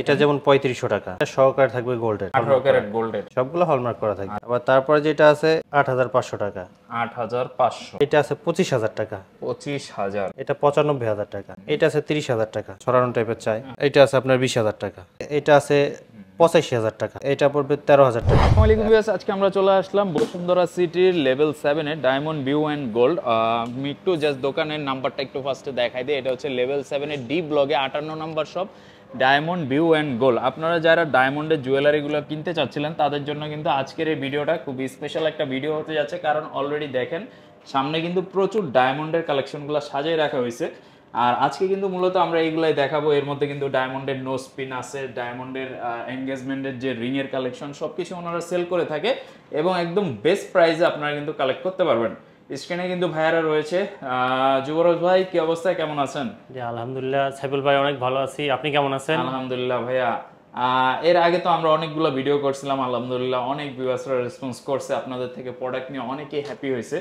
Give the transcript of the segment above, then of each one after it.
এটা যেমন 3500 টাকা সহকারে থাকবে গোল্ডের 18 ক্যারেট গোল্ডের সবগুলো হলমার্ক করা থাকবে। আবার তারপরে যেটা আছে 8500 টাকা 8500 এটা আছে 25000 টাকা 25000 এটা 95000 টাকা এটা আছে 30000 টাকা ছড়ানো টাইপের চাই এটা আছে আপনার 20000 টাকা এটা আছে 85000 টাকা এটা পড়বে 13000 টাকা। আসসালামু আলাইকুম ভিউয়ার্স, আজকে আমরা চলে আসলাম বসুন্ধরা সিটির level 7 a diamond View and gold. আমি একটু জাস্ট দোকানের নাম্বারটা একটু ফার্স্টে দেখাই দিই। এটা হচ্ছে লেভেল 7 এর ডি ব্লগে 58 নম্বর shop Diamond View and Gold. আপনারা যারা ডায়মন্ডের জুয়েলারিগুলো কিনতে চাচ্ছিলেন তাদের জন্য কিন্তু আজকের এই ভিডিওটা খুবই স্পেশাল একটা ভিডিও হতে যাচ্ছে, কারণ অলরেডি দেখেন সামনে কিন্তু প্রচুর ডায়মন্ডের কালেকশনগুলো সাজিয়ে রাখা হয়েছে। আর আজকে কিন্তু মূলত আমরা এইগুলাই দেখাবো। এর মধ্যে কিন্তু ডায়মন্ডের নো স্পিন আছে, ডায়মন্ডের এঙ্গেজমেন্টের যে রিং এর কালেকশন সবকিছু ওনারা সেল করে থাকে এবং একদম বেস্ট প্রাইসে আপনারা কিন্তু কালেক্ট করতে পারবেন। স্ক্রিনে কিন্তু ভাইয়ারা রয়েছে। যুবরাজ ভাই, কি অবস্থা, কেমন আছেন? জি আলহামদুলিল্লাহ। সাইফুল ভাই অনেক ভালো আছি, আপনি কেমন আছেন? আলহামদুলিল্লাহ ভাইয়া। এর আগে তো আমরা অনেকগুলো ভিডিও করছিলাম, আলহামদুলিল্লাহ অনেক ভিউয়ার্সরা রেসপন্স করছে, আপনাদের থেকে প্রোডাক্ট নিয়ে অনেকেই হ্যাপি হয়েছে।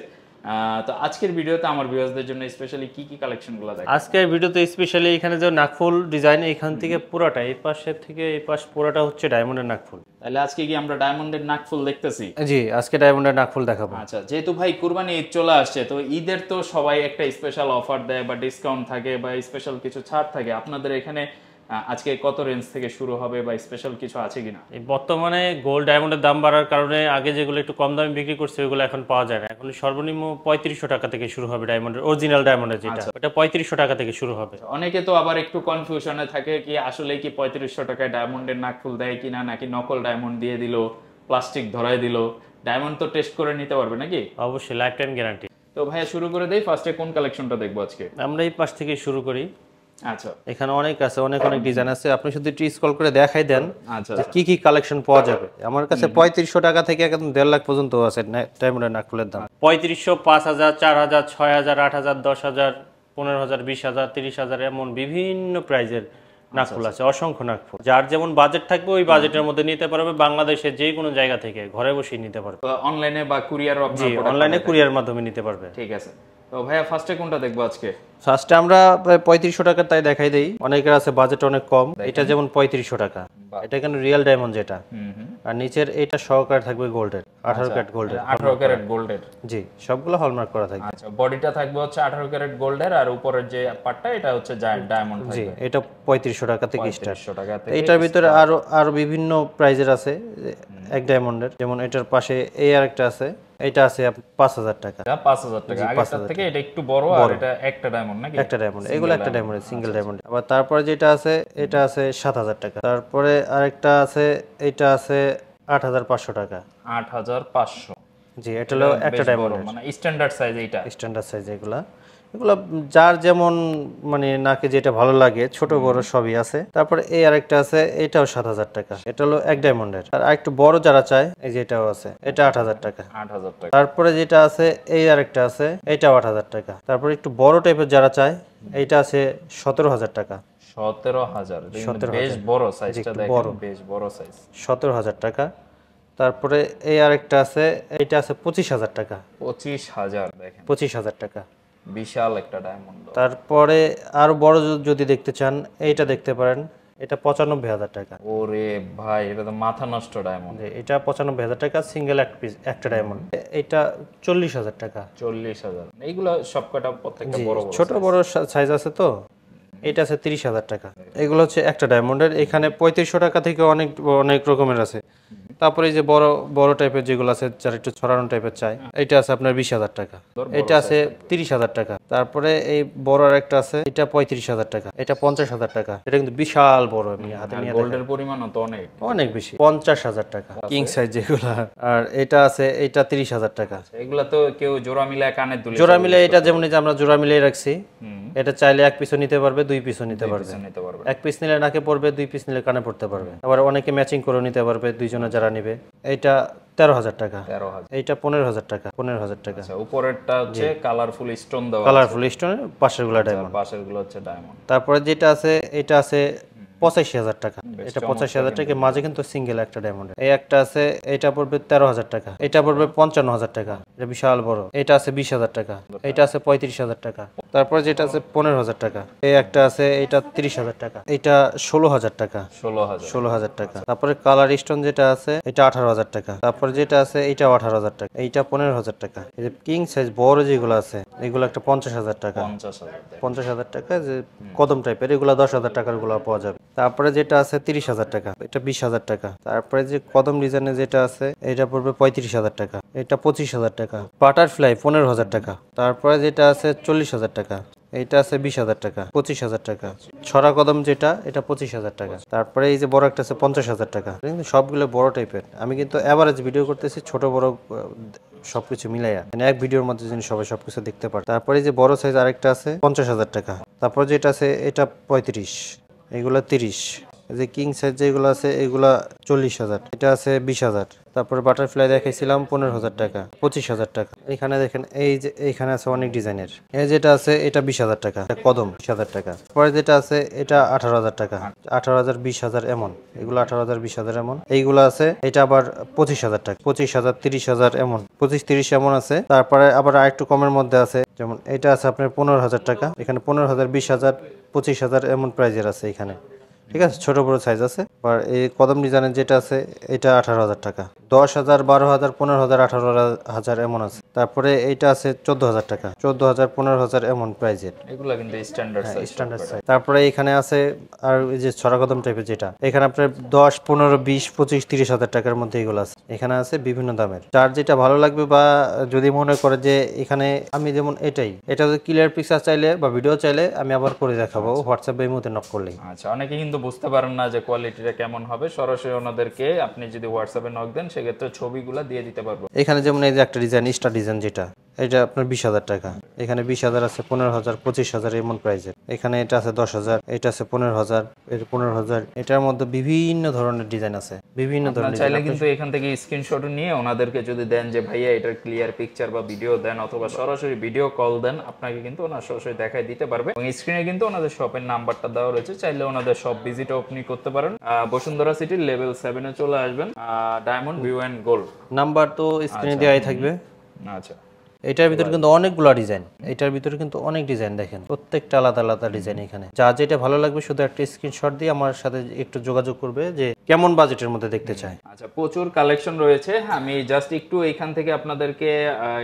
তো আজকের ভিডিওতে আমার ভিউয়ার্সদের জন্য স্পেশালি কি কি কালেকশনগুলো দেখাবো? আজকের ভিডিওতে স্পেশালি এখানে যে নাকফুল ডিজাইন, এখান থেকে পুরোটা এই পাশের থেকে এই পাশ পুরোটা হচ্ছে ডায়মন্ডের নাকফুল। তাহলে আজকে কি আমরা ডায়মন্ডের নাকফুল দেখতেছি? জি আজকে ডায়মন্ডের নাকফুল দেখাবো। আচ্ছা, যেহেতু ভাই কুরবানি ঈদ চলে আসছে, তো ঈদের তো সবাই একটা স্পেশাল অফার দেয় বা ডিসকাউন্ট থাকে বা স্পেশাল কিছু ছাড় থাকে। আপনাদের এখানে আজকে কত রেঞ্জ থেকে শুরু হবে বা স্পেশাল কিছু আছে কিনা? এই বর্তমানে গোল্ড ডায়মন্ডের দাম বাড়ার কারণে আগে যেগুলো একটু কম দামে বিক্রি করছে ওইগুলো এখন পাওয়া যায় না। এখন সর্বনিম্ন 3500 টাকা থেকে শুরু হবে ডায়মন্ডের অরিজিনাল ডায়মন্ডের যেটা, ওটা 3500 টাকা থেকে শুরু হবে। অনেকে তো আবার একটু কনফিউশনে থাকে কি আসলে কি 3500 টাকায় ডায়মন্ডের নাকফুল দেয় কিনা, নাকি নকল ডায়মন্ড দিয়ে দিল, প্লাস্টিক ধরাই দিল। ডায়মন্ড তো টেস্ট করে নিতে পারবে নাকি? অবশ্যই লাইফ টাইম গ্যারান্টি। তো ভাইয়া শুরু করে দেই, ফার্স্টে কোন কালেকশনটা দেখবো আজকে? আমরা এই পাশ থেকে শুরু করি। আচ্ছা, এখানে অনেক আছে, অনেক ডিজাইন আছে, আপনি শুধু একটু স্ক্রল করে দেখাই দেন আচ্ছা যে কি কি কালেকশন পাওয়া যাবে। আমার কাছে 3500 টাকা থেকে একদম 1.5 লাখ পর্যন্ত আছে ডায়মন্ডের নাকফুলের দাম। 3500, 5000, 4000, 6000, 8000, 10000, 15000, 20000, 30000 এমন বিভিন্ন প্রাইজের নাকফুল আছে, অসংখ্য নাকফুল। যার যেমন বাজেট থাকবে ওই বাজেটের মধ্যে নিতে পারবে, বাংলাদেশের যে কোনো জায়গা থেকে ঘরে বসেই নিতে পারবে। অনলাইনে বা কুরিয়ারও জি অনলাইনে কুরিয়ার মাধ্যমে নিতে পারবে। ঠিক আছে। তো ভাইয়া ফার্স্টে কোনটা দেখবো আজকে? ফার্স্টে আমরা 3500 টাকার তাই দেখাই দেই। অনেকের আছে বাজেট অনেক কম, এটা যেমন 3500 টাকা, এটা কিন্তু রিয়েল ডায়মন্ড যেটা। আর নিচের এটা সহকারে থাকবে গোল্ডের, 18 ক্যারেট গোল্ডের। 18 ক্যারেট গোল্ডের, জি সবগুলো হলমার্ক করা থাকবে। আচ্ছা, বডিটা থাকবে হচ্ছে 18 ক্যারেট গোল্ডের, আর উপরের যে পার্টটা এটা হচ্ছে ডায়মন্ড জি থাকবে। এটা 3500 টাকা থেকে স্টার্ট। 3500 টাকা থেকে। এটার ভিতরে আরো বিভিন্ন প্রাইজের আছে এক ডায়মন্ডের, যেমন এটার পাশে এই আরেকটা আছে, এটা আছে 5000 টাকা। 5000 টাকা, আগেরটার থেকে এটা একটু বড়, আর এটা একটা ডায়মন্ড নাকি? একটা ডায়মন্ড, এগুলো একটা ডায়মন্ড, সিঙ্গেল ডায়মন্ড। আবার তারপরে যেটা আছে এটা আছে 7000 টাকা। তারপরে আরেকটা আছে, এটা আছে 8500 টাকা। 8500। জি এটা হলো একটা ডায়মন্ড, মানে স্ট্যান্ডার্ড সাইজ। এইটা স্ট্যান্ডার্ড সাইজ। এগুলো যার যেমন মানে নাকে যেটা ভালো লাগে, ছোট বড় সবই আছে। তারপরে এই আরেকটা আছে, এটাও 7000 টাকা, এটা হলো এক ডায়মন্ডের। আর একটু বড় যারা চায় এই যে এটাও আছে, এটা 8000 টাকা। 8000 টাকা। তারপরে যেটা আছে এই আরেকটা আছে, এটাও 8000 টাকা। তারপরে একটু বড় টাইপের যারা চায় এইটা আছে 17000 টাকা। 17000, বেশ বড় সাইজটা, দেখেন বেশ বড় সাইজ। 17000 টাকা। তারপরে এই আরেকটা আছে, এটা আছে 25000 টাকা। 25000, দেখেন 25000 টাকা, বিশাল একটা ডায়মন্ড। তারপরে আরো বড় যদি দেখতে চান এইটা দেখতে পারেন, এটা 95000 টাকা। ওরে ভাই, এটা তো মাথা নষ্ট ডায়মন্ড। এটা 95000 টাকা, সিঙ্গেল এক পিস একটা ডায়মন্ড। এটা 40000 টাকা। 40000। এইগুলো সবকটা প্রত্যেকটা বড় বড়, ছোট বড় সাইজ আছে তো। এটা আছে 30000 টাকা। এগুলো হচ্ছে একটা ডায়মন্ডের। এখানে 3500 টাকা থেকে অনেক অনেক রকমের আছে। তারপরে এই যে বড় বড় টাইপের যেগুলো আছে, যারা একটু ছড়ানো টাইপের চাই, এটা আছে আপনার 20000 টাকা। এটা আছে 30000 টাকা। তারপরে এই বড় আর একটা আছে, এটা 35000 টাকা। এটা 50000 টাকা। এটা কিন্তু বিশাল বড়, আমি হাতে নিয়ে গোল্ডের পরিমাণও তো অনেক অনেক বেশি, 50000 টাকা কিং সাইজ যেগুলো। আর এটা আছে, এটা 30000 টাকা। এগুলা তো কেউ জোড়া মিলায় কানের দুলে জোড়া মিলে, এটা যেমন এই যে আমরা জোড়া মিলিয়ে রাখছি, এটা চাইলে এক পিসও নিতে পারবে, দুই পিসও নিতে পারবে। এক পিস নিলে নাকে পড়বে, দুই পিস নিলে কানে পড়তে পারবে। আবার অনেকে ম্যাচিং করে নিতে পারবে দুইজনে যারা নিবে। এটা 13000 টাকা। 13000। এইটা 15000 টাকা। 15000 টাকা। আচ্ছা, উপরেরটা হচ্ছে কালারফুল স্টোন দেওয়া, কালারফুল স্টোন, পাশের গুলো ডায়মন্ড। পাশের গুলো হচ্ছে ডায়মন্ড। তারপরে যেটা আছে, এটা আছে 85,000 টাকা। এটা 85,000 টাকা, মাঝে কিন্তু সিঙ্গেল একটা ডায়মন্ড। এই একটা আছে, এটা পড়বে 13,000 টাকা, এটা পড়বে 55,000 টাকা, এটা বিশাল বড়। এটা আছে 20,000 টাকা, এটা আছে 35,000 টাকা। তারপর যেটা আছে 15,000 টাকা, এই একটা আছে, এটা 30,000 টাকা, এটা 16,000 টাকা, 16,000 টাকা। তারপরে কালার স্টোন যেটা আছে, এটা 18,000 টাকা। তারপরে যেটা আছে, এটাও 18,000 টাকা, এইটা 15,000 টাকা। এই যে কিং সাইজ বড় যেগুলো আছে, এগুলো একটা 50,000 টাকা, 50,000 টাকা। যে কদম টাইপের, এগুলো 10,000 টাকার গুলো পাওয়া যাবে। তারপরে যেটা আছে 30,000 টাকা, এটা 20,000 টাকা। তারপরে যে কদম ডিজাইনের যেটা আছে, এটা পড়বে 35,000 টাকা, এটা 25,000 টাকা। বাটারফ্লাই 15,000 টাকা। তারপরে যেটা আছে 40,000 টাকা, এইটা আছে 20,000 টাকা, 25,000 টাকা। ছড়া কদম যেটা, এটা 25,000 টাকা। তারপরে এই যে বড় একটা আছে 50,000 টাকা। কিন্তু সবগুলো বড় টাইপের। আমি কিন্তু এভারেজ ভিডিও করতেছি, ছোট বড় সবকিছু মিলাইয়া, মানে এক ভিডিওর মধ্যে যেন সবাই সবকিছু দেখতে পারে। তারপরে এই যে বড় সাইজ আরেকটা আছে 50,000 টাকা। তারপর যেটা আছে, এটা 35, এগুলা 30। এই যে কিং সাইজ যেগুলো আছে, এগুলা 40,000, এটা আছে 20,000। তারপরে বাটারফ্লাই দেখাইছিলাম 15,000 টাকা, 25,000 টাকা। এখানে দেখেন, এই যে এইখানে আছে অনেক ডিজাইনের। এই যেটা আছে, এটা 20,000 টাকা, এটা কদম 20,000 টাকা। পরে যেটা আছে, এটা 18,000 টাকা, 18,000, 20,000 এমন। এগুলো 18,000, 20,000 এমন। এইগুলো আছে, এটা আবার 25,000 টাকা, 25,000, 30,000 এমন, 25-30 এমন আছে। তারপরে আবার আরেকটু কমের মধ্যে আছে, যেমন এটা আছে আপনার 15,000 টাকা, এখানে 15,000, 20,000, 25,000 এমন প্রাইজের আছে এখানে। ঠিক আছে, ছোট বড় সাইজ আছে। আর এই কদম ডিজাইনের যেটা আছে, এটা 18,000 টাকা, 10,000, 12,000, 15,000, 18,000 এমন আছে। তারপরে এইটা আছে 14,000 টাকা, 14,000, 15,000 এমন প্রাইজের। এগুলো কিন্তু স্ট্যান্ডার্ড সাইজ, স্ট্যান্ডার্ড সাইজ। তারপরে এখানে আছে আর এই যে ছড়া কদম টাইপের যেটা, এখানে আপনার 10, 15, 20, 25, 30,000 টাকার মধ্যে এগুলো আছে। এখানে আছে বিভিন্ন দামের, যার যেটা ভালো লাগবে। বা যদি মনে করে যে এখানে আমি যেমন এটা যদি ক্লিয়ার পিকচার চাইলে বা ভিডিও চাইলে, আমি আবার করে দেখাবো হোয়াটসঅ্যাপে এই মুহূর্তে নক করলেই। আচ্ছা, অনেকে কিন্তু বুঝতে পারেন না যে কোয়ালিটিটা কেমন হবে। সরাসরি ওনাদেরকে আপনি যদি হোয়াটসঅ্যাপে নক দেন, সেক্ষেত্রে ছবিগুলো দিয়ে দিতে পারবো। এখানে যেমন এই যে একটা ডিজাইন, স্টার ডিজাইন যেটা, এটা আপনার 20,000 টাকা। এখানে 20,000 আছে, 15,000, 25,000 এমন প্রাইজের। এখানে এটা আছে 10,000, এটা আছে 15,000, এর 15,000। এটার মধ্যে বিভিন্ন ধরনের ডিজাইন আছে, বিভিন্ন ধরনের। চাইলে কিন্তু এখান থেকে স্ক্রিনশট নিয়ে ওনাদেরকে যদি দেন যে ভাইয়া এটার ক্লিয়ার পিকচার বা ভিডিও দেন, অথবা সরাসরি ভিডিও কল দেন, আপনাকে কিন্তু ওনারা সরাসরি দেখাই দিতে পারবে। এবং স্ক্রিনে কিন্তু ওনাদের শপের নাম্বারটা দেওয়া রয়েছে, চাইলে ওনাদের শপ ভিজিট আপনি করতে পারেন। বসুন্ধরা সিটির লেভেল 7 এ চলে আসবেন, diamond View and gold. Number তো স্ক্রিনে দেওয়াই থাকবে। আচ্ছা, এটার ভিতরে কিন্তু অনেকগুলো ডিজাইন, এটার ভিতরে কিন্তু অনেক ডিজাইন। দেখেন প্রত্যেকটা আলাদা আলাদা ডিজাইন। এখানে যা যেটা ভালো লাগবে, শুধু একটা স্ক্রিনশট দিয়ে আমার সাথে একটু যোগাযোগ করবে যে কেমন বাজেটের মধ্যে দেখতে চায়। আচ্ছা, প্রচুর কালেকশন রয়েছে। আমি জাস্ট একটু এখান থেকে আপনাদেরকে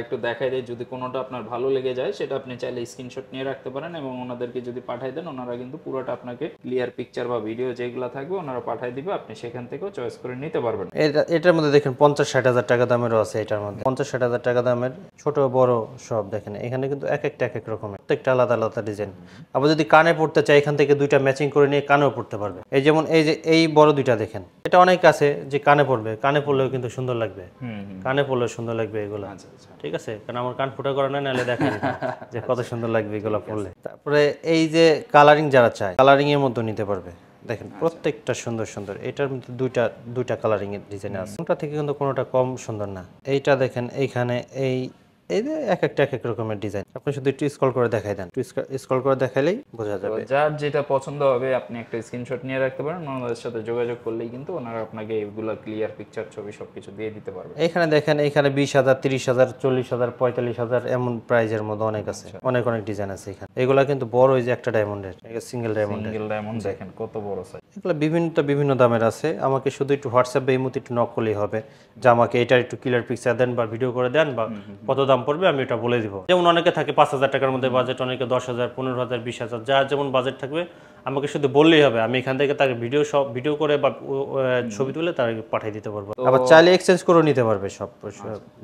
একটু দেখাই দিই। যদি কোনোটা আপনার ভালো লেগে যায়, সেটা আপনি চাইলে স্ক্রিনশট নিয়ে রাখতে পারেন এবং ওনাদেরকে যদি পাঠিয়ে দেন, ওনারা কিন্তু পুরোটা আপনাকে ক্লিয়ার পিকচার বা ভিডিও যেগুলো থাকবে ওনারা পাঠিয়ে দিবে। আপনি সেখান থেকেও চয়েস করে নিতে পারবেন। এটার মধ্যে দেখেন 50-60 হাজার টাকা দামেরও আছে। এটার মধ্যে 50-60 হাজার টাকা দামের ছোট বড় সব দেখেন। এখানে কিন্তু এক একটা এক এক রকমের, প্রত্যেকটা আলাদা আলাদা ডিজাইন। আবার যদি কানে পড়তে চাই, এখান থেকে দুইটা ম্যাচিং করে নিয়ে কানেও পড়তে পারবে। এই যেমন এই যে এই বড় দুইটা দেখেন, এটা অনেক আছে যে কানে পড়বে, কানে পড়লেও কিন্তু সুন্দর লাগবে, কানে পড়লেও সুন্দর লাগবে এগুলো। ঠিক আছে, কারণ আমার কান ফুটা করা নাই, নাহলে দেখেন যে কত সুন্দর লাগবে এগুলো পড়লে। তারপরে এই যে কালারিং যারা চায়, কালারিং এর মধ্যে নিতে পারবে। দেখেন প্রত্যেকটা সুন্দর সুন্দর। এটার মধ্যে দুইটা কালারিং এর ডিজাইন আছে, কোনটা থেকে কিন্তু কোনোটা কম সুন্দর না। এইটা দেখেন, এইখানে এই যে এক একটা এক এক রকমের ডিজাইন। আপনি শুধু একটু স্ক্রল করে দেখাই দেন, স্ক্রল করে দেখাইলেই বোঝা যাবে। যার যেটা পছন্দ হবে আপনি একটা স্ক্রিনশট নিয়ে রাখতে পারেন, ওনাদের সাথে যোগাযোগ করলেই কিন্তু ওনারা আপনাকে এগুলো ক্লিয়ার পিকচার, ছবি সবকিছু দিয়ে দিতে পারবে। এখানে দেখেন, এখানে 20,000, 30,000, 40,000, 45,000 এমন প্রাইজের মধ্যে অনেক আছে, অনেক ডিজাইন আছে এখানে। এগুলা কিন্তু বড়, ওই যে একটা ডায়মন্ডের, সিঙ্গেল ডায়মন্ড দেখেন কত বড় সাইজ। এগুলো বিভিন্ন দামের আছে। আমাকে শুধু একটু হোয়াটসঅ্যাপে এই মুহূর্তে একটু নক করলেই হবে যে আমাকে এটার একটু ক্লিয়ার পিকচার দেন বা ভিডিও করে দেন, বা কত দাম পড়বে আমি এটা বলে দিব। যেমন অনেকে থাকে 5,000 টাকার মধ্যে বাজেট, অনেকে 10,000, 15,000, 20,000, যার যেমন বাজেট থাকবে আমাকে শুধু বললেই হবে। আমি এখান থেকে তাকে ভিডিও করে বা ছবি তুলে তার পাঠিয়ে দিতে পারবো। আবার চাইলে এক্সচেঞ্জ করে নিতে পারবে, সব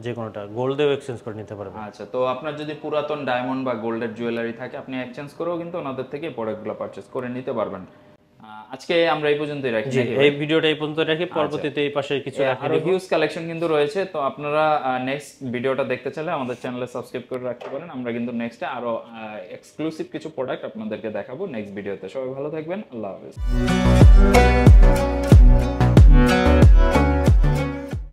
যে কোনোটা গোল্ডেও এক্সচেঞ্জ করে নিতে পারবে। আচ্ছা, তো আপনার যদি পুরাতন ডায়মন্ড বা গোল্ডের জুয়েলারি থাকে, আপনি এক্সচেঞ্জ করেও কিন্তু ওনাদের থেকে প্রোডাক্টগুলো পারচেজ করে নিতে পারবেন। আজকে আমরা এই পর্যন্তই রাখি, এই ভিডিওটা এই পর্যন্ত রাখি। পরবর্তীতে এই পাশে কিছু আরো হিউজ কালেকশন কিন্তু রয়েছে। তো আপনারা নেক্সট ভিডিওটা দেখতে চাইলে আমাদের চ্যানেলে সাবস্ক্রাইব করে রাখতে পারেন। আমরা কিন্তু নেক্সটে আরো এক্সক্লুসিভ কিছু প্রোডাক্ট আপনাদেরকে দেখাবো নেক্সট ভিডিওতে। সবাই ভালো থাকবেন, আল্লাহ হাফেজ।